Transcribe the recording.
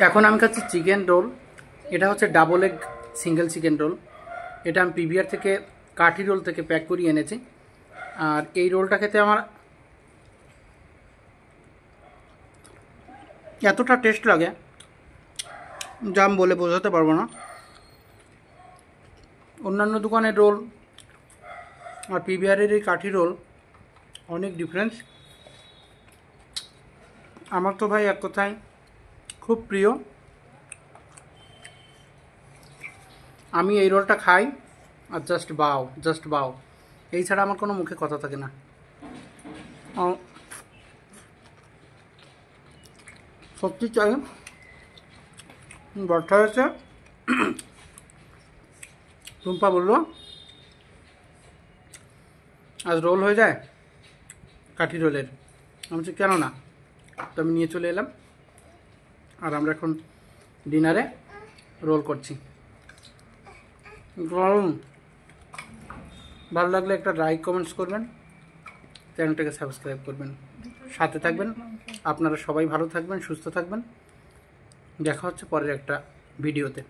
এখন আমি খাচ্ছি চিকেন রোল। এটা হচ্ছে double egg single chicken roll. এটা আমি পিভিআর থেকে কাঠি রোল থেকে প্যাক করিয়ে এনেছি। আর এই রোলটা খেতে আমার এতটা টেস্ট লাগে যা আমি বলে বোঝাতে পারবো না। অন্যান্য দোকানের রোল আর পিভিআরের এই কাঠি রোল অনেক ডিফারেন্স। আমার তো ভাই এক কথায় খুব প্রিয়। আমি এই রোলটা খাই আর জাস্ট বাও। এই ছাড়া আমার কোনো মুখে কথা থাকে না। সত্যি চাই বর্ষা হয়েছে। টুম্পা বললো আজ রোল হয়ে যায় কাঠি রোলের। আমি বলছি কেন না, তো আমি নিয়ে চলে এলাম। আর আমরা এখন ডিনারে রোল করছি। গরম ভালো লাগলে একটা লাইক কমেন্টস করবেন, চ্যানেলটাকে সাবস্ক্রাইব করবেন, সাথে থাকবেন। আপনারা সবাই ভালো থাকবেন, সুস্থ থাকবেন। দেখা হচ্ছে পরের একটা ভিডিওতে।